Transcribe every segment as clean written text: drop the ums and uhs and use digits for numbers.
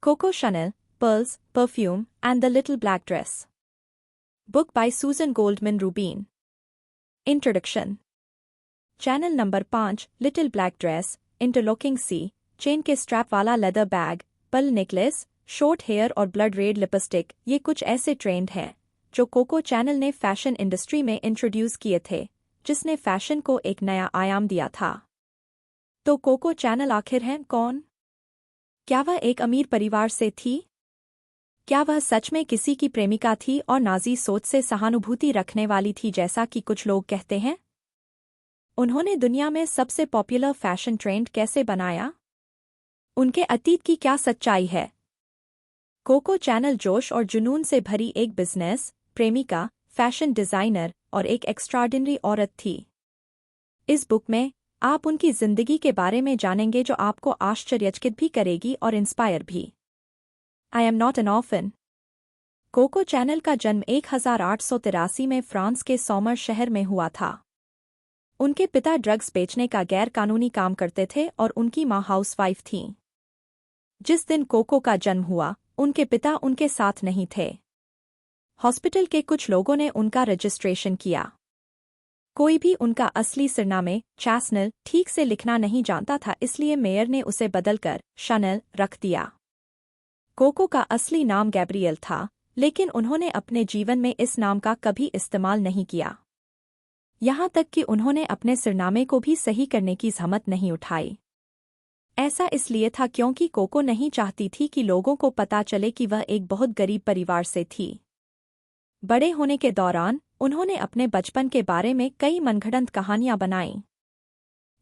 Coco Chanel, Pearls, Perfume, and the Little Black Dress. Book by Susan Goldman Rubin. Introduction. Chanel number 5, little black dress, interlocking C, chain के strap वाला leather bag, pearl necklace, short hair और blood red lipstick, ये कुछ ऐसे trend हैं जो Coco Chanel ने fashion industry में इंट्रोड्यूस किए थे, जिसने फैशन को एक नया आयाम दिया था। तो कोको चैनल आखिर है कौन? क्या वह एक अमीर परिवार से थी? क्या वह सच में किसी की प्रेमिका थी और नाजी सोच से सहानुभूति रखने वाली थी जैसा कि कुछ लोग कहते हैं? उन्होंने दुनिया में सबसे पॉपुलर फैशन ट्रेंड कैसे बनाया? उनके अतीत की क्या सच्चाई है? कोको चैनल जोश और जुनून से भरी एक बिजनेस, प्रेमिका, फैशन डिजाइनर और एक एक्स्ट्राऑर्डिनरी औरत थी। इस बुक में आप उनकी जिंदगी के बारे में जानेंगे जो आपको आश्चर्यचकित भी करेगी और इंस्पायर भी। I am not an orphan. Coco Chanel का जन्म 1883 में फ्रांस के सौमर शहर में हुआ था। उनके पिता ड्रग्स बेचने का गैर कानूनी काम करते थे और उनकी मां हाउसवाइफ थीं। जिस दिन कोको का जन्म हुआ, उनके पिता उनके साथ नहीं थे। हॉस्पिटल के कुछ लोगों ने उनका रजिस्ट्रेशन किया। कोई भी उनका असली सरनामे, चैसनल, ठीक से लिखना नहीं जानता था, इसलिए मेयर ने उसे बदलकर शनल रख दिया। कोको का असली नाम गैब्रियल था, लेकिन उन्होंने अपने जीवन में इस नाम का कभी इस्तेमाल नहीं किया। यहाँ तक कि उन्होंने अपने सरनामे को भी सही करने की जहमत नहीं उठाई। ऐसा इसलिए था क्योंकि कोको नहीं चाहती थी कि लोगों को पता चले कि वह एक बहुत गरीब परिवार से थी। बड़े होने के दौरान उन्होंने अपने बचपन के बारे में कई मनगढ़ंत कहानियां बनाईं।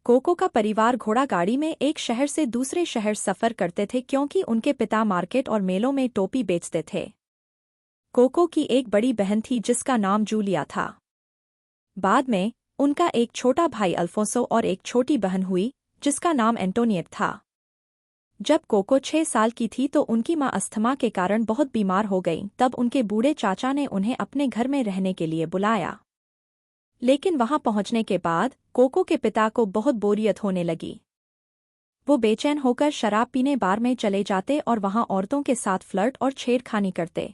कोको का परिवार घोड़ा गाड़ी में एक शहर से दूसरे शहर सफर करते थे क्योंकि उनके पिता मार्केट और मेलों में टोपी बेचते थे। कोको की एक बड़ी बहन थी जिसका नाम जूलिया था। बाद में उनका एक छोटा भाई अल्फोंसो और एक छोटी बहन हुई जिसका नाम एंटोनिएट था। जब कोको 6 साल की थी तो उनकी मां अस्थमा के कारण बहुत बीमार हो गई। तब उनके बूढ़े चाचा ने उन्हें अपने घर में रहने के लिए बुलाया। लेकिन वहां पहुंचने के बाद कोको के पिता को बहुत बोरियत होने लगी। वो बेचैन होकर शराब पीने बार में चले जाते और वहां औरतों के साथ फ्लर्ट और छेड़खानी करते।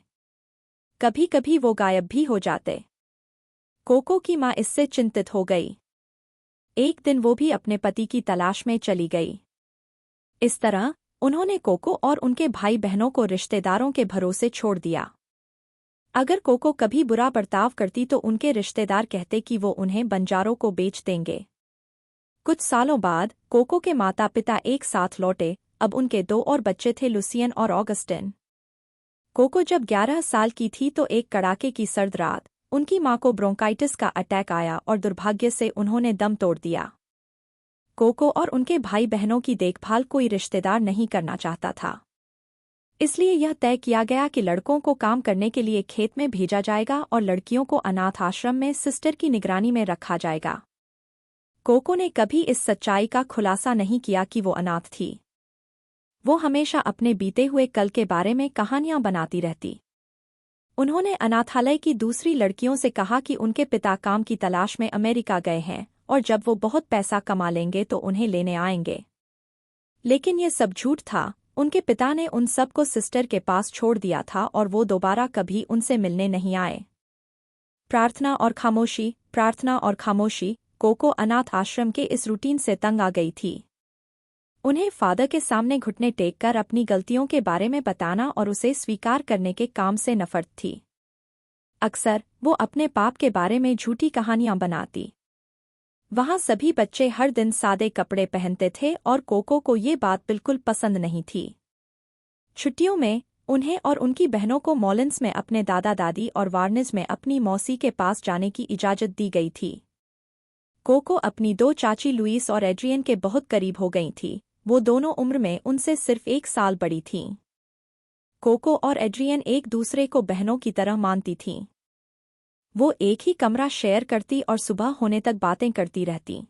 कभी कभी वो गायब भी हो जाते। कोको की मां इससे चिंतित हो गई। एक दिन वो भी अपने पति की तलाश में चली गई। इस तरह उन्होंने कोको और उनके भाई बहनों को रिश्तेदारों के भरोसे छोड़ दिया। अगर कोको कभी बुरा बर्ताव करती तो उनके रिश्तेदार कहते कि वो उन्हें बंजारों को बेच देंगे। कुछ सालों बाद कोको के माता पिता एक साथ लौटे। अब उनके 2 और बच्चे थे, लुसियन और ऑगस्टिन। कोको जब 11 साल की थी तो एक कड़ाके की सर्द रात उनकी मां को ब्रोंकाइटिस का अटैक आया और दुर्भाग्य से उन्होंने दम तोड़ दिया। कोको और उनके भाई बहनों की देखभाल कोई रिश्तेदार नहीं करना चाहता था। इसलिए यह तय किया गया कि लड़कों को काम करने के लिए खेत में भेजा जाएगा और लड़कियों को अनाथ आश्रम में सिस्टर की निगरानी में रखा जाएगा। कोको ने कभी इस सच्चाई का खुलासा नहीं किया कि वो अनाथ थी। वो हमेशा अपने बीते हुए कल के बारे में कहानियां बनाती रहती। उन्होंने अनाथालय की दूसरी लड़कियों से कहा कि उनके पिता काम की तलाश में अमेरिका गए हैं और जब वो बहुत पैसा कमा लेंगे तो उन्हें लेने आएंगे। लेकिन ये सब झूठ था। उनके पिता ने उन सब को सिस्टर के पास छोड़ दिया था और वो दोबारा कभी उनसे मिलने नहीं आए। प्रार्थना और खामोशी, प्रार्थना और खामोशी। कोको अनाथ आश्रम के इस रूटीन से तंग आ गई थी। उन्हें फादर के सामने घुटने टेक कर अपनी गलतियों के बारे में बताना और उसे स्वीकार करने के काम से नफरत थी। अक्सर वो अपने पाप के बारे में झूठी कहानियां बनाती। वहां सभी बच्चे हर दिन सादे कपड़े पहनते थे और कोको को ये बात बिल्कुल पसंद नहीं थी। छुट्टियों में उन्हें और उनकी बहनों को मॉलिन्स में अपने दादा दादी और वार्निज में अपनी मौसी के पास जाने की इजाज़त दी गई थी। कोको अपनी 2 चाची लुईस और एड्रियन के बहुत करीब हो गई थी। वो दोनों उम्र में उनसे सिर्फ 1 साल बड़ी थीं। कोको और एड्रियन एक दूसरे को बहनों की तरह मानती थीं। वो एक ही कमरा शेयर करती और सुबह होने तक बातें करती रहती।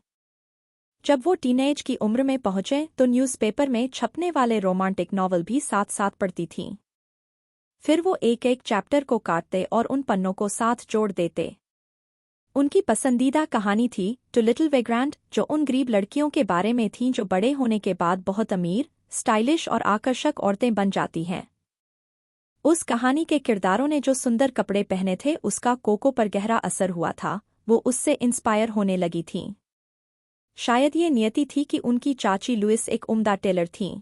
जब वो टीनेज की उम्र में पहुंचे तो न्यूज़पेपर में छपने वाले रोमांटिक नॉवल भी साथ साथ पढ़ती थीं। फिर वो एक एक चैप्टर को काटते और उन पन्नों को साथ जोड़ देते। उनकी पसंदीदा कहानी थी टू लिटिल वेग्रांड, जो उन गरीब लड़कियों के बारे में थी जो बड़े होने के बाद बहुत अमीर, स्टाइलिश और आकर्षक औरतें बन जाती हैं। उस कहानी के किरदारों ने जो सुंदर कपड़े पहने थे उसका कोको पर गहरा असर हुआ था, वो उससे इंस्पायर होने लगी थीं। शायद ये नियति थी कि उनकी चाची लुइस एक उम्दा टेलर थीं।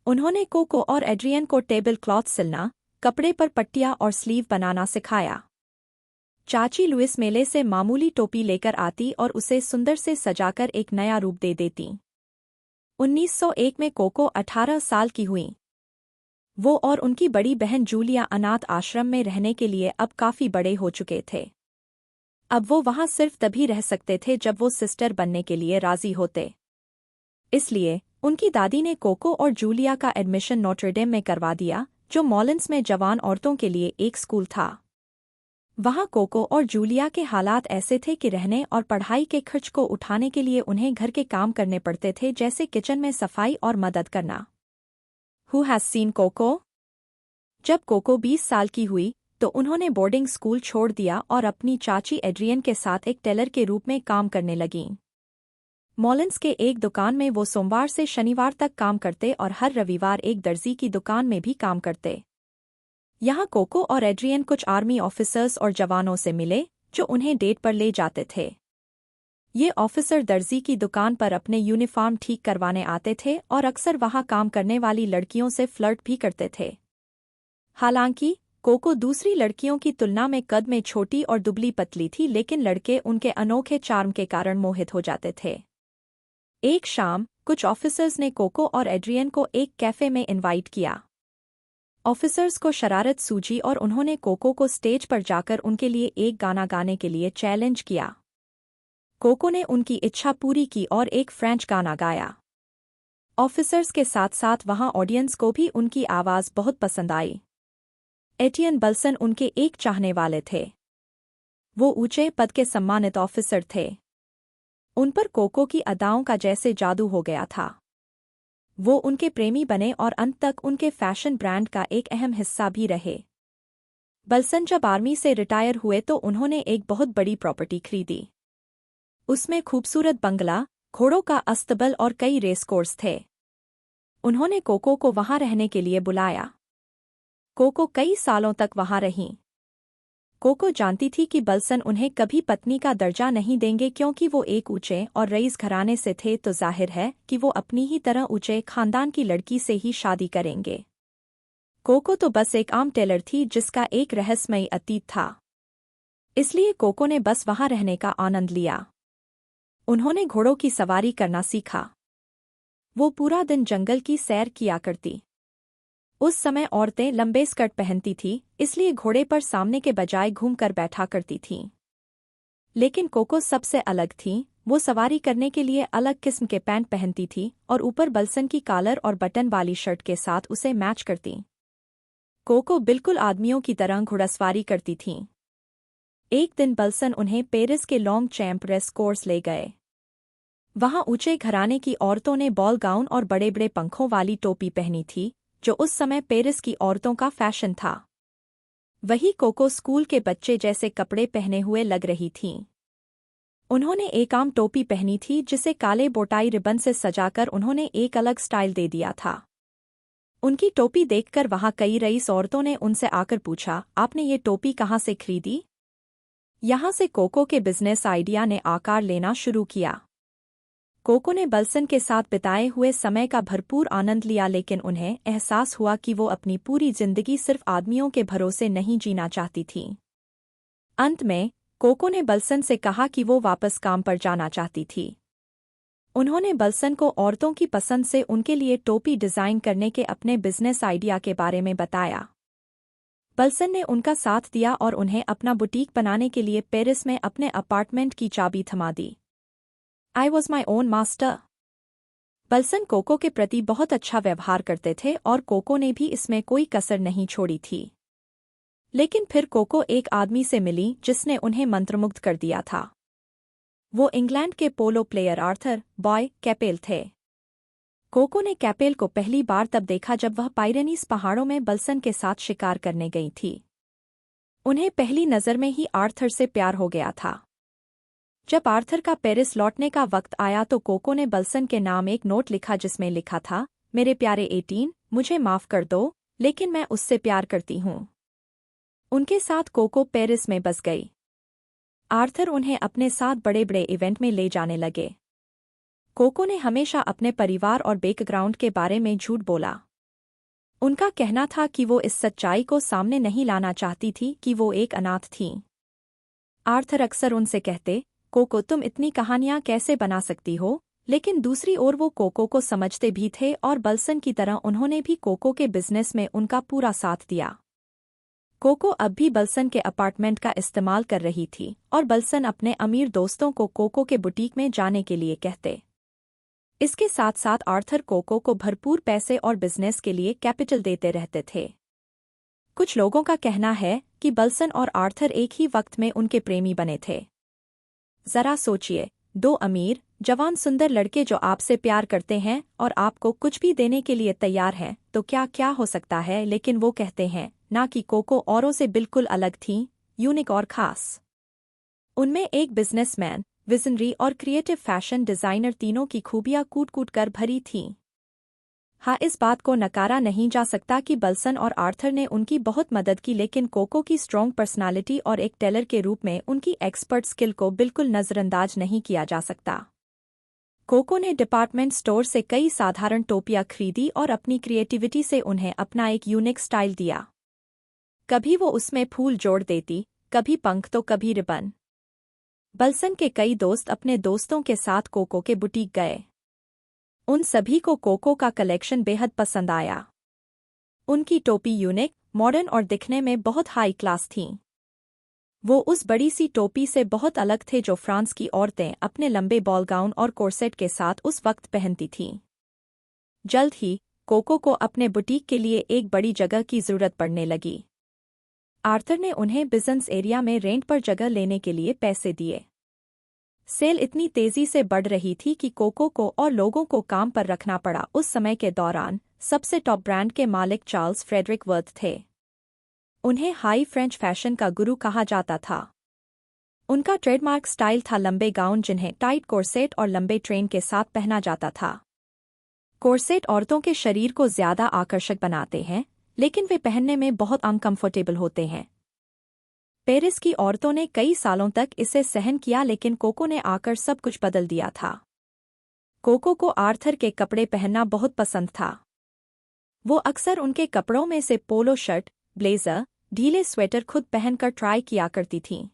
उन्होंने कोको और एड्रियन को टेबल क्लॉथ सिलना, कपड़े पर पट्टियाँ और स्लीव बनाना सिखाया। चाची लुइस मेले से मामूली टोपी लेकर आती और उसे सुंदर से सजाकर एक नया रूप दे देती। 1901 में कोको 18 साल की हुई। वो और उनकी बड़ी बहन जूलिया अनाथ आश्रम में रहने के लिए अब काफी बड़े हो चुके थे। अब वो वहां सिर्फ तभी रह सकते थे जब वो सिस्टर बनने के लिए राजी होते। इसलिए उनकी दादी ने कोको और जूलिया का एडमिशन नोट्रेडेम में करवा दिया, जो मॉलिन्स में जवान औरतों के लिए एक स्कूल था। वहां कोको और जूलिया के हालात ऐसे थे कि रहने और पढ़ाई के खर्च को उठाने के लिए उन्हें घर के काम करने पड़ते थे, जैसे किचन में सफाई और मदद करना। Who has seen Coco? जब कोको 20 साल की हुई तो उन्होंने बोर्डिंग स्कूल छोड़ दिया और अपनी चाची एड्रियन के साथ एक टेलर के रूप में काम करने लगीं। मॉलिन्स के एक दुकान में वो सोमवार से शनिवार तक काम करते और हर रविवार एक दर्जी की दुकान में भी काम करते। यहाँ कोको और एड्रियन कुछ आर्मी ऑफिसर्स और जवानों से मिले जो उन्हें डेट पर ले जाते थे। ये ऑफिसर दर्जी की दुकान पर अपने यूनिफॉर्म ठीक करवाने आते थे और अक्सर वहाँ काम करने वाली लड़कियों से फ्लर्ट भी करते थे। हालांकि कोको दूसरी लड़कियों की तुलना में कद में छोटी और दुबली पतली थी, लेकिन लड़के उनके अनोखे चार्म के कारण मोहित हो जाते थे। एक शाम कुछ ऑफिसर्स ने कोको और एड्रियन को एक कैफे में इनवाइट किया। ऑफिसर्स को शरारत सूझी और उन्होंने कोको को स्टेज पर जाकर उनके लिए एक गाना गाने के लिए चैलेंज किया। कोको ने उनकी इच्छा पूरी की और एक फ्रेंच गाना गाया। ऑफिसर्स के साथ साथ वहां ऑडियंस को भी उनकी आवाज बहुत पसंद आई। एटियन बल्सन उनके एक चाहने वाले थे। वो ऊंचे पद के सम्मानित ऑफिसर थे। उन पर कोको की अदाओं का जैसे जादू हो गया था। वो उनके प्रेमी बने और अंत तक उनके फैशन ब्रांड का एक अहम हिस्सा भी रहे। बल्सन जब आर्मी से रिटायर हुए तो उन्होंने एक बहुत बड़ी प्रॉपर्टी खरीदी। उसमें खूबसूरत बंगला, घोड़ों का अस्तबल और कई रेस कोर्स थे। उन्होंने कोको को वहां रहने के लिए बुलाया। कोको कई सालों तक वहां रहीं। कोको जानती थी कि बल्सन उन्हें कभी पत्नी का दर्जा नहीं देंगे, क्योंकि वो एक ऊंचे और रईस घराने से थे, तो जाहिर है कि वो अपनी ही तरह ऊंचे खानदान की लड़की से ही शादी करेंगे। कोको तो बस एक आम टेलर थी जिसका एक रहस्यमयी अतीत था। इसलिए कोको ने बस वहां रहने का आनंद लिया। उन्होंने घोड़ों की सवारी करना सीखा। वो पूरा दिन जंगल की सैर किया करती। उस समय औरतें लंबे स्कर्ट पहनती थीं, इसलिए घोड़े पर सामने के बजाय घूमकर बैठा करती थीं। लेकिन कोको सबसे अलग थीं। वो सवारी करने के लिए अलग किस्म के पैंट पहनती थी और ऊपर बल्सन की कॉलर और बटन वाली शर्ट के साथ उसे मैच करती। कोको बिल्कुल आदमियों की तरह घुड़सवारी करती थीं। एक दिन बल्सन उन्हें पेरिस के लॉन्ग चैम्प रेस कोर्स ले गए। वहां ऊंचे घराने की औरतों ने बॉल गाउन और बड़े बड़े पंखों वाली टोपी पहनी थी, जो उस समय पेरिस की औरतों का फैशन था। वही कोको स्कूल के बच्चे जैसे कपड़े पहने हुए लग रही थीं। उन्होंने एक आम टोपी पहनी थी जिसे काले बोटाई रिबन से सजाकर उन्होंने एक अलग स्टाइल दे दिया था। उनकी टोपी देखकर वहां कई रईस औरतों ने उनसे आकर पूछा, आपने ये टोपी कहाँ से खरीदी? यहाँ से कोको के बिजनेस आइडिया ने आकार लेना शुरू किया। कोको ने बल्सन के साथ बिताए हुए समय का भरपूर आनंद लिया, लेकिन उन्हें एहसास हुआ कि वो अपनी पूरी जिंदगी सिर्फ आदमियों के भरोसे नहीं जीना चाहती थी। अंत में कोको ने बल्सन से कहा कि वो वापस काम पर जाना चाहती थी। उन्होंने बल्सन को औरतों की पसंद से उनके लिए टोपी डिजाइन करने के अपने बिजनेस आइडिया के बारे में बताया। बल्सन ने उनका साथ दिया और उन्हें अपना बुटीक बनाने के लिए पेरिस में अपने अपार्टमेंट की चाबी थमा दी। I was my own master। Balsan Coco के प्रति बहुत अच्छा व्यवहार करते थे और कोको ने भी इसमें कोई कसर नहीं छोड़ी थी। लेकिन फिर कोको एक आदमी से मिली जिसने उन्हें मंत्रमुग्ध कर दिया था। वो इंग्लैंड के पोलो प्लेयर आर्थर बॉय कैपेल थे। कोको ने कैपेल को पहली बार तब देखा जब वह पाइरेनीज पहाड़ों में बल्सन के साथ शिकार करने गई थी। उन्हें पहली नज़र में ही आर्थर से प्यार हो गया था। जब आर्थर का पेरिस लौटने का वक्त आया तो कोको ने बल्सन के नाम एक नोट लिखा जिसमें लिखा था, मेरे प्यारे 18, मुझे माफ कर दो, लेकिन मैं उससे प्यार करती हूँ। उनके साथ कोको पेरिस में बस गई। आर्थर उन्हें अपने साथ बड़े बड़े इवेंट में ले जाने लगे। कोको ने हमेशा अपने परिवार और बैकग्राउंड के बारे में झूठ बोला। उनका कहना था कि वो इस सच्चाई को सामने नहीं लाना चाहती थी कि वो एक अनाथ थीं। आर्थर अक्सर उनसे कहते, कोको तुम इतनी कहानियां कैसे बना सकती हो, लेकिन दूसरी ओर वो कोको को समझते भी थे और बल्सन की तरह उन्होंने भी कोको के बिजनेस में उनका पूरा साथ दिया। कोको अब भी बल्सन के अपार्टमेंट का इस्तेमाल कर रही थी और बल्सन अपने अमीर दोस्तों को कोको के बुटीक में जाने के लिए कहते। इसके साथ साथ आर्थर कोको को भरपूर पैसे और बिजनेस के लिए कैपिटल देते रहते थे। कुछ लोगों का कहना है कि बल्सन और आर्थर एक ही वक्त में उनके प्रेमी बने थे। जरा सोचिए, दो अमीर, जवान सुंदर लड़के जो आपसे प्यार करते हैं और आपको कुछ भी देने के लिए तैयार हैं, तो क्या क्या हो सकता है। लेकिन वो कहते हैं ना कि कोको औरों से बिल्कुल अलग थीं, यूनिक और खास। उनमें एक बिजनेसमैन, विजनरी और क्रिएटिव फैशन डिजाइनर तीनों की खूबियां कूट कूट कर भरी थीं। हाँ, इस बात को नकारा नहीं जा सकता कि बल्सन और आर्थर ने उनकी बहुत मदद की, लेकिन कोको की स्ट्रॉन्ग पर्सनालिटी और एक टेलर के रूप में उनकी एक्सपर्ट स्किल को बिल्कुल नज़रअंदाज नहीं किया जा सकता। कोको ने डिपार्टमेंट स्टोर से कई साधारण टोपियां खरीदी और अपनी क्रिएटिविटी से उन्हें अपना एक यूनिक स्टाइल दिया। कभी वो उसमें फूल जोड़ देती, कभी पंख तो कभी रिबन। बल्सन के कई दोस्त अपने दोस्तों के साथ कोको के बुटीक गए। उन सभी को कोको का कलेक्शन बेहद पसंद आया। उनकी टोपी यूनिक, मॉडर्न और दिखने में बहुत हाई क्लास थीं। वो उस बड़ी सी टोपी से बहुत अलग थे जो फ्रांस की औरतें अपने लंबे बॉल गाउन और कोर्सेट के साथ उस वक्त पहनती थीं। जल्द ही कोको को अपने बुटीक के लिए एक बड़ी जगह की जरूरत पड़ने लगी। आर्थर ने उन्हें बिजनेस एरिया में रेंट पर जगह लेने के लिए पैसे दिए। सेल इतनी तेजी से बढ़ रही थी कि कोको को और लोगों को काम पर रखना पड़ा। उस समय के दौरान सबसे टॉप ब्रांड के मालिक चार्ल्स फ्रेडरिक वर्थ थे। उन्हें हाई फ्रेंच फैशन का गुरु कहा जाता था। उनका ट्रेडमार्क स्टाइल था लंबे गाउन जिन्हें टाइट कोर्सेट और लंबे ट्रेन के साथ पहना जाता था। कोर्सेट औरतों के शरीर को ज्यादा आकर्षक बनाते हैं, लेकिन वे पहनने में बहुत अनकंफर्टेबल होते हैं। पेरिस की औरतों ने कई सालों तक इसे सहन किया, लेकिन कोको ने आकर सब कुछ बदल दिया था। कोको को आर्थर के कपड़े पहनना बहुत पसंद था। वो अक्सर उनके कपड़ों में से पोलो शर्ट, ब्लेजर, ढीले स्वेटर खुद पहनकर ट्राई किया करती थीं।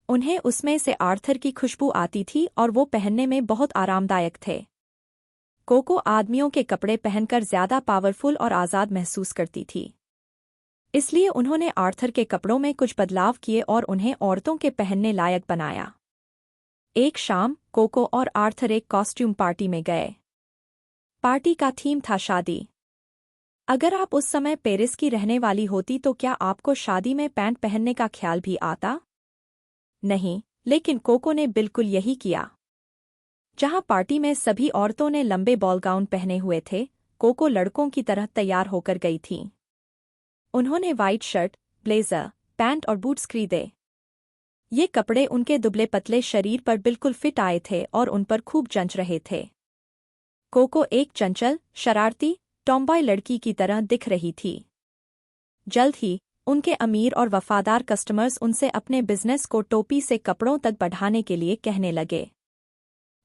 उन्हें उसमें से आर्थर की खुशबू आती थी और वो पहनने में बहुत आरामदायक थे। कोको आदमियों के कपड़े पहनकर ज्यादा पावरफुल और आज़ाद महसूस करती थी। इसलिए उन्होंने आर्थर के कपड़ों में कुछ बदलाव किए और उन्हें औरतों के पहनने लायक बनाया। एक शाम कोको और आर्थर एक कॉस्ट्यूम पार्टी में गए। पार्टी का थीम था शादी। अगर आप उस समय पेरिस की रहने वाली होती तो क्या आपको शादी में पैंट पहनने का ख्याल भी आता? नहीं, लेकिन कोको ने बिल्कुल यही किया। जहां पार्टी में सभी औरतों ने लंबे बॉल गाउन पहने हुए थे, कोको लड़कों की तरह तैयार होकर गई थीं। उन्होंने वाइट शर्ट, ब्लेजर, पैंट और बूट्स खरीदे। ये कपड़े उनके दुबले पतले शरीर पर बिल्कुल फिट आए थे और उन पर खूब जंच रहे थे। कोको एक चंचल, शरारती, टॉम्बॉय लड़की की तरह दिख रही थी। जल्द ही उनके अमीर और वफादार कस्टमर्स उनसे अपने बिजनेस को टोपी से कपड़ों तक बढ़ाने के लिए कहने लगे।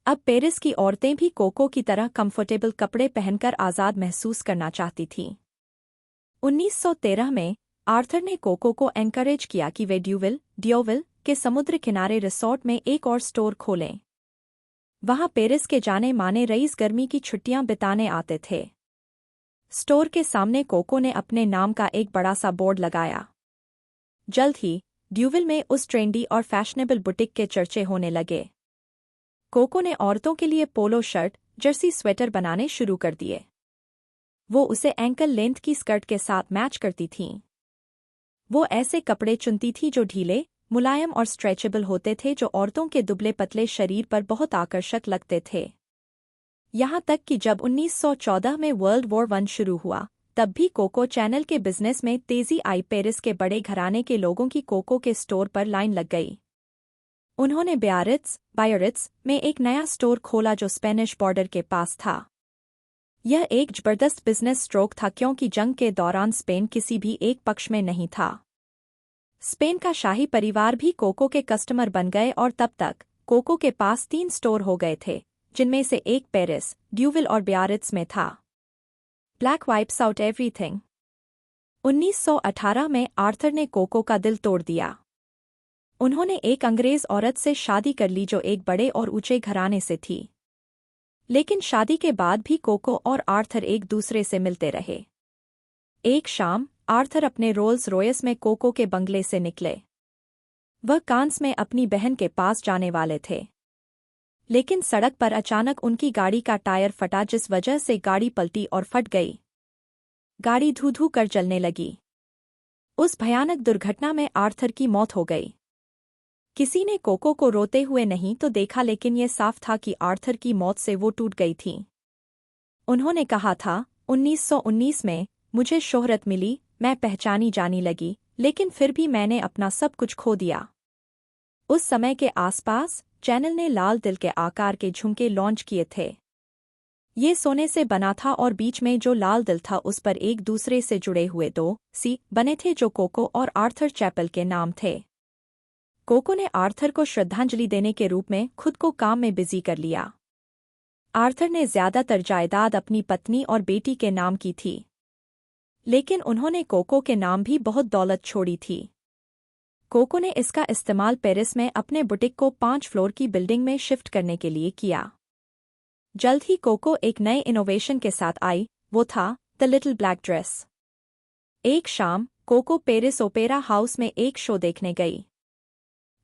अब पेरिस की औरतें भी कोको की तरह कंफर्टेबल कपड़े पहनकर आज़ाद महसूस करना चाहती थीं। 1913 में आर्थर ने कोको को एनकरेज किया कि वे डियोविल के समुद्र किनारे रिसोर्ट में एक और स्टोर खोलें। वहां पेरिस के जाने माने रईस गर्मी की छुट्टियां बिताने आते थे। स्टोर के सामने कोको ने अपने नाम का एक बड़ा सा बोर्ड लगाया। जल्द ही ड्यूविल में उस ट्रेंडी और फैशनेबल बुटीक के चर्चे होने लगे। कोको ने औरतों के लिए पोलो शर्ट, जर्सी स्वेटर बनाने शुरू कर दिए। वो उसे एंकल लेंथ की स्कर्ट के साथ मैच करती थीं। वो ऐसे कपड़े चुनती थी जो ढीले, मुलायम और स्ट्रेचेबल होते थे, जो औरतों के दुबले पतले शरीर पर बहुत आकर्षक लगते थे। यहाँ तक कि जब 1914 में वर्ल्ड वॉर 1 शुरू हुआ, तब भी कोको चैनल के बिजनेस में तेजी आई। पेरिस के बड़े घराने के लोगों की कोको के स्टोर पर लाइन लग गई। उन्होंने बायरिट्स में एक नया स्टोर खोला जो स्पेनिश बॉर्डर के पास था। यह एक जबरदस्त बिजनेस स्ट्रोक था क्योंकि जंग के दौरान स्पेन किसी भी एक पक्ष में नहीं था। स्पेन का शाही परिवार भी कोको के कस्टमर बन गए और तब तक कोको के पास 3 स्टोर हो गए थे, जिनमें से एक पेरिस, ड्यूविल और बियारित्ज में था। Black wipes out everything. 1918 में आर्थर ने कोको का दिल तोड़ दिया। उन्होंने एक अंग्रेज औरत से शादी कर ली जो एक बड़े और ऊंचे घराने से थी। लेकिन शादी के बाद भी कोको और आर्थर एक दूसरे से मिलते रहे। एक शाम आर्थर अपने रोल्स रॉयस में कोको के बंगले से निकले। वह कांस में अपनी बहन के पास जाने वाले थे, लेकिन सड़क पर अचानक उनकी गाड़ी का टायर फटा जिस वजह से गाड़ी पलटी और फट गई। गाड़ी धू-धू कर जलने लगी। उस भयानक दुर्घटना में आर्थर की मौत हो गई। किसी ने कोको को रोते हुए नहीं तो देखा, लेकिन यह साफ था कि आर्थर की मौत से वो टूट गई थी। उन्होंने कहा था, 1919 में मुझे शोहरत मिली, मैं पहचानी जानी लगी, लेकिन फिर भी मैंने अपना सब कुछ खो दिया। उस समय के आसपास चैनल ने लाल दिल के आकार के झुमके लॉन्च किए थे। ये सोने से बना था और बीच में जो लाल दिल था उस पर एक दूसरे से जुड़े हुए 2 सी बने थे जो कोको और आर्थर चैपल के नाम थे। कोको ने आर्थर को श्रद्धांजलि देने के रूप में खुद को काम में बिजी कर लिया। आर्थर ने ज्यादातर जायदाद अपनी पत्नी और बेटी के नाम की थी, लेकिन उन्होंने कोको के नाम भी बहुत दौलत छोड़ी थी। कोको ने इसका इस्तेमाल पेरिस में अपने बुटीक को 5 फ्लोर की बिल्डिंग में शिफ्ट करने के लिए किया। जल्द ही कोको एक नए इनोवेशन के साथ आई, वो था द लिटिल ब्लैक ड्रेस। एक शाम कोको पेरिस ओपेरा हाउस में एक शो देखने गई।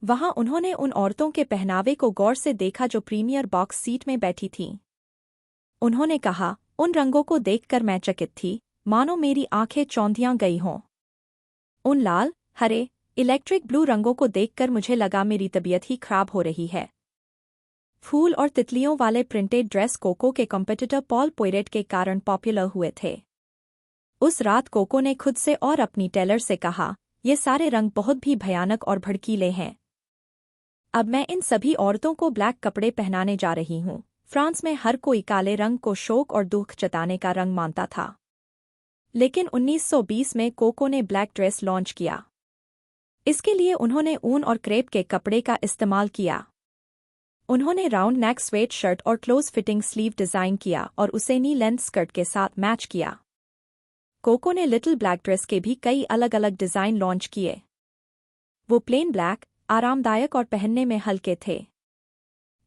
वहां उन्होंने उन औरतों के पहनावे को गौर से देखा जो प्रीमियर बॉक्स सीट में बैठी थीं। उन्होंने कहा, उन रंगों को देखकर मैं चकित थी, मानो मेरी आंखें चौंधियां गई हों। उन लाल, हरे, इलेक्ट्रिक ब्लू रंगों को देखकर मुझे लगा मेरी तबीयत ही खराब हो रही है। फूल और तितलियों वाले प्रिंटेड ड्रेस कोको के कॉम्पिटिटर पॉल पोयरेट के कारण पॉपुलर हुए थे। उस रात कोको ने खुद से और अपनी टेलर से कहा, ये सारे रंग बहुत भी भयानक और भड़कीले हैं। अब मैं इन सभी औरतों को ब्लैक कपड़े पहनाने जा रही हूँ। फ्रांस में हर कोई काले रंग को शोक और दुख जताने का रंग मानता था, लेकिन 1920 में कोको ने ब्लैक ड्रेस लॉन्च किया। इसके लिए उन्होंने ऊन और क्रेप के कपड़े का इस्तेमाल किया। उन्होंने राउंड नेक स्वेट शर्ट और क्लोज फिटिंग स्लीव डिजाइन किया और उसे नी लेंथ स्कर्ट के साथ मैच किया। कोको ने लिटिल ब्लैक ड्रेस के भी कई अलग अलग डिजाइन लॉन्च किए। वो प्लेन ब्लैक, आरामदायक और पहनने में हल्के थे।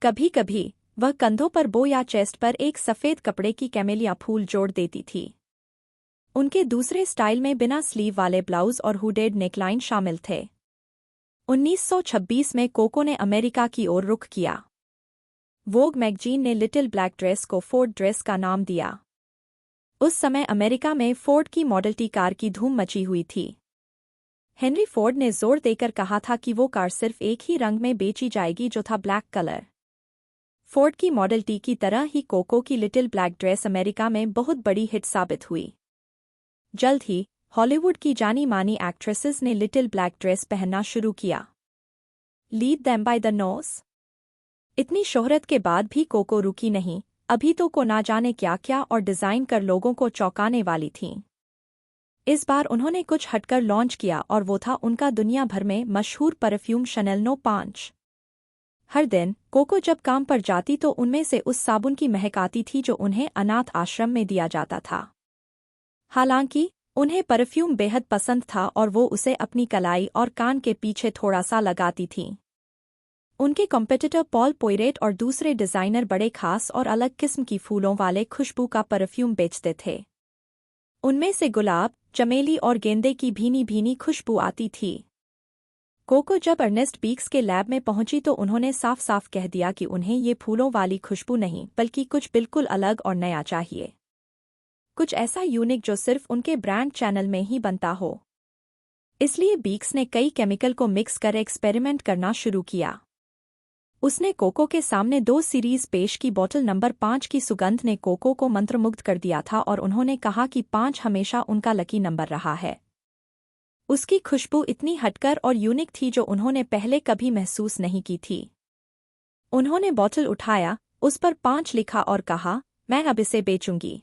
कभी-कभी वह कंधों पर बो या चेस्ट पर एक सफेद कपड़े की कैमेलिया फूल जोड़ देती थी। उनके दूसरे स्टाइल में बिना स्लीव वाले ब्लाउज और हुडेड नेकलाइन शामिल थे। 1926 में कोको ने अमेरिका की ओर रुख किया। वोग मैगजीन ने लिटिल ब्लैक ड्रेस को फोर्ड ड्रेस का नाम दिया। उस समय अमेरिका में फोर्ड की मॉडल टी कार की धूम मची हुई थी। हेनरी फोर्ड ने जोर देकर कहा था कि वो कार सिर्फ एक ही रंग में बेची जाएगी, जो था ब्लैक कलर। फोर्ड की मॉडल टी की तरह ही कोको की लिटिल ब्लैक ड्रेस अमेरिका में बहुत बड़ी हिट साबित हुई। जल्द ही हॉलीवुड की जानी मानी एक्ट्रेसेस ने लिटिल ब्लैक ड्रेस पहनना शुरू किया। Lead them by the nose. इतनी शोहरत के बाद भी कोको रुकी नहीं। अभी तो को ना जाने क्या क्या और डिजाइन कर लोगों को चौंकाने वाली थीं। इस बार उन्होंने कुछ हटकर लॉन्च किया और वो था उनका दुनिया भर में मशहूर परफ्यूम शनेल No. 5। हर दिन कोको जब काम पर जाती तो उनमें से उस साबुन की महक आती थी जो उन्हें अनाथ आश्रम में दिया जाता था। हालांकि उन्हें परफ्यूम बेहद पसंद था और वो उसे अपनी कलाई और कान के पीछे थोड़ा सा लगाती थीं। उनके कॉम्पिटिटर पॉल पोयरेट और दूसरे डिजाइनर बड़े खास और अलग किस्म की फूलों वाले खुशबू का परफ्यूम बेचते थे। उनमें से गुलाब, चमेली और गेंदे की भीनी भीनी खुशबू आती थी। कोको जब अर्नेस्ट बीक्स के लैब में पहुंची तो उन्होंने साफ साफ कह दिया कि उन्हें ये फूलों वाली खुशबू नहीं बल्कि कुछ बिल्कुल अलग और नया चाहिए। कुछ ऐसा यूनिक जो सिर्फ उनके ब्रांड चैनल में ही बनता हो। इसलिए बीक्स ने कई केमिकल को मिक्स कर एक्सपेरिमेंट करना शुरू किया। उसने कोको के सामने 2 सीरीज पेश की। बॉटल नंबर 5 की सुगंध ने कोको को मंत्रमुग्ध कर दिया था और उन्होंने कहा कि 5 हमेशा उनका लकी नंबर रहा है। उसकी खुशबू इतनी हटकर और यूनिक थी जो उन्होंने पहले कभी महसूस नहीं की थी। उन्होंने बॉटल उठाया, उस पर 5 लिखा और कहा, मैं अब इसे बेचूंगी।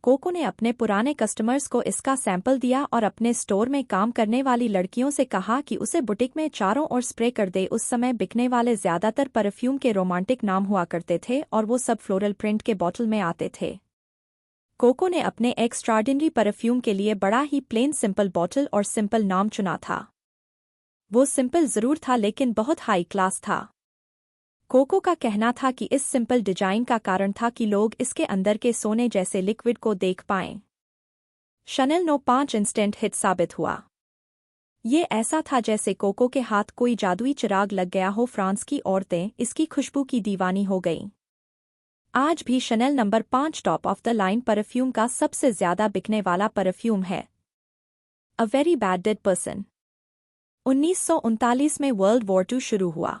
कोको ने अपने पुराने कस्टमर्स को इसका सैंपल दिया और अपने स्टोर में काम करने वाली लड़कियों से कहा कि उसे बुटीक में चारों ओर स्प्रे कर दे। उस समय बिकने वाले ज्यादातर परफ्यूम के रोमांटिक नाम हुआ करते थे और वो सब फ्लोरल प्रिंट के बॉटल में आते थे। कोको ने अपने एक्स्ट्राऑर्डिनरी परफ्यूम के लिए बड़ा ही प्लेन सिंपल बॉटल और सिंपल नाम चुना था। वो सिंपल जरूर था लेकिन बहुत हाई क्लास था। कोको का कहना था कि इस सिंपल डिजाइन का कारण था कि लोग इसके अंदर के सोने जैसे लिक्विड को देख पाएं। Chanel No. 5 इंस्टेंट हिट साबित हुआ। ये ऐसा था जैसे कोको के हाथ कोई जादुई चिराग लग गया हो। फ्रांस की औरतें इसकी खुशबू की दीवानी हो गईं। आज भी Chanel No. 5 top of the line perfume का सबसे ज्यादा बिकने वाला परफ्यूम है। A very bad dead person. 1939 में वर्ल्ड वॉर 2 शुरू हुआ।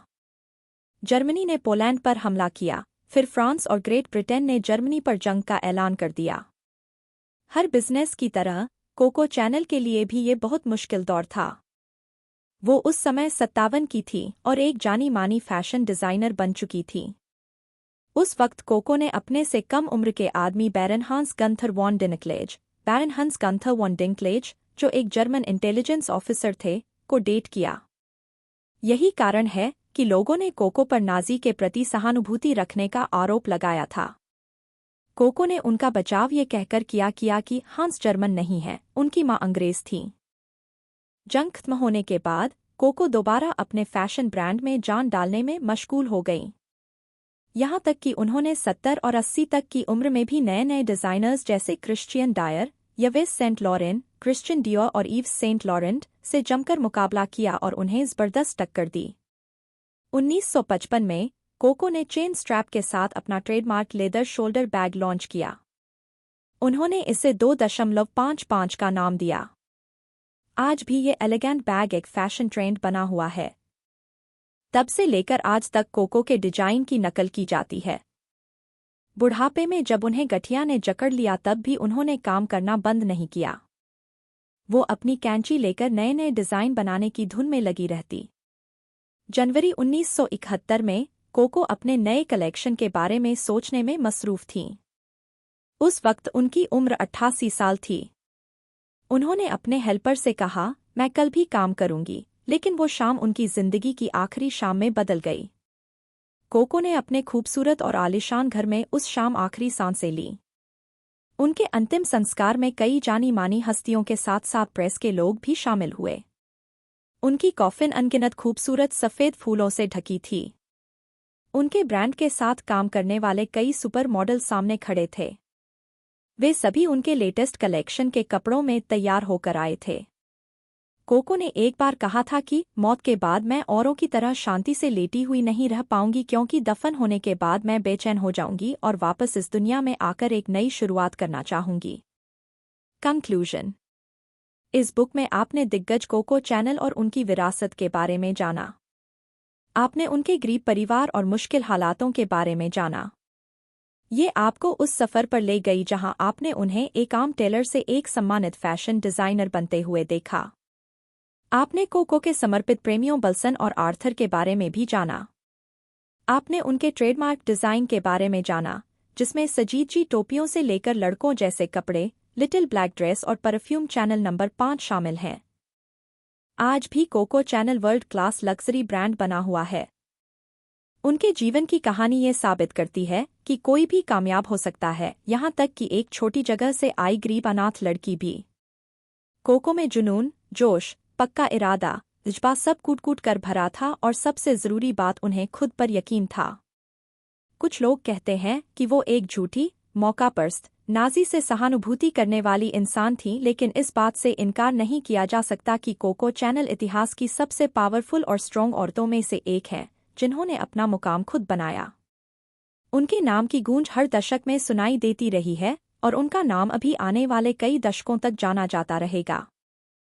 जर्मनी ने पोलैंड पर हमला किया, फिर फ्रांस और ग्रेट ब्रिटेन ने जर्मनी पर जंग का ऐलान कर दिया। हर बिजनेस की तरह कोको चैनल के लिए भी ये बहुत मुश्किल दौर था। वो उस समय 57 की थी और एक जानी मानी फैशन डिजाइनर बन चुकी थी। उस वक्त कोको ने अपने से कम उम्र के आदमी बैरनहांस गंथर वॉन डिंकलेज, जो एक जर्मन इंटेलिजेंस ऑफिसर थे, को डेट किया। यही कारण है कि लोगों ने कोको पर नाजी के प्रति सहानुभूति रखने का आरोप लगाया था। कोको ने उनका बचाव ये कहकर किया कि हांस जर्मन नहीं है, उनकी मां अंग्रेज थी। जंग खत्म होने के बाद कोको दोबारा अपने फैशन ब्रांड में जान डालने में मशगूल हो गईं। यहाँ तक कि उन्होंने 70 और 80 तक की उम्र में भी नए नए डिजाइनर्स जैसे Christian Dior, Yves Saint Laurent, Christian Dior और ईव्स सेंट लॉरेंट से जमकर मुकाबला किया और उन्हें जबरदस्त टक्कर दी। 1955 में कोको ने चेन स्ट्रैप के साथ अपना trademark leather shoulder bag launch किया। उन्होंने इसे 2.55 का नाम दिया। आज भी ये एलिगेंट बैग एक फैशन ट्रेंड बना हुआ है। तब से लेकर आज तक कोको के डिजाइन की नकल की जाती है। बुढ़ापे में जब उन्हें गठिया ने जकड़ लिया तब भी उन्होंने काम करना बंद नहीं किया। वो अपनी कैंची लेकर नए नए डिजाइन बनाने की धुन में लगी रहती। जनवरी 1971 में कोको अपने नए कलेक्शन के बारे में सोचने में मसरूफ थीं। उस वक्त उनकी उम्र 88 साल थी। उन्होंने अपने हेल्पर से कहा, मैं कल भी काम करूंगी, लेकिन वो शाम उनकी जिंदगी की आखिरी शाम में बदल गई। कोको ने अपने खूबसूरत और आलीशान घर में उस शाम आखिरी सांसें ली। उनके अंतिम संस्कार में कई जानी मानी हस्तियों के साथ साथ प्रेस के लोग भी शामिल हुए। उनकी कॉफिन अनगिनत खूबसूरत सफ़ेद फूलों से ढकी थी। उनके ब्रांड के साथ काम करने वाले कई सुपर मॉडल सामने खड़े थे। वे सभी उनके लेटेस्ट कलेक्शन के कपड़ों में तैयार होकर आए थे। कोको ने एक बार कहा था कि मौत के बाद मैं औरों की तरह शांति से लेटी हुई नहीं रह पाऊंगी, क्योंकि दफन होने के बाद मैं बेचैन हो जाऊंगी और वापस इस दुनिया में आकर एक नई शुरुआत करना चाहूंगी। कंक्लूजन। इस बुक में आपने दिग्गज कोको चैनल और उनकी विरासत के बारे में जाना। आपने उनके गरीब परिवार और मुश्किल हालातों के बारे में जाना। ये आपको उस सफ़र पर ले गई जहां आपने उन्हें एक आम टेलर से एक सम्मानित फैशन डिज़ाइनर बनते हुए देखा। आपने कोको के समर्पित प्रेमियों बल्सन और आर्थर के बारे में भी जाना। आपने उनके ट्रेडमार्क डिज़ाइन के बारे में जाना, जिसमें सजीदजी टोपियों से लेकर लड़कों जैसे कपड़े, लिटिल ब्लैक ड्रेस और परफ्यूम चैनल नंबर 5 शामिल हैं। आज भी Coco Chanel world class luxury brand बना हुआ है। उनके जीवन की कहानी ये साबित करती है कि कोई भी कामयाब हो सकता है, यहाँ तक कि एक छोटी जगह से आई गरीब अनाथ लड़की भी। कोको में जुनून, जोश, पक्का इरादा, जज्बा सब कूट-कूट कर भरा था और सबसे ज़रूरी बात, उन्हें खुद पर यकीन था। कुछ लोग कहते हैं कि वो एक झूठी, मौकापरस्त, नाजी से सहानुभूति करने वाली इंसान थी, लेकिन इस बात से इनकार नहीं किया जा सकता कि कोको चैनल इतिहास की सबसे पावरफुल और स्ट्रॉन्ग औरतों में से एक है, जिन्होंने अपना मुकाम खुद बनाया। उनके नाम की गूंज हर दशक में सुनाई देती रही है और उनका नाम अभी आने वाले कई दशकों तक जाना जाता रहेगा।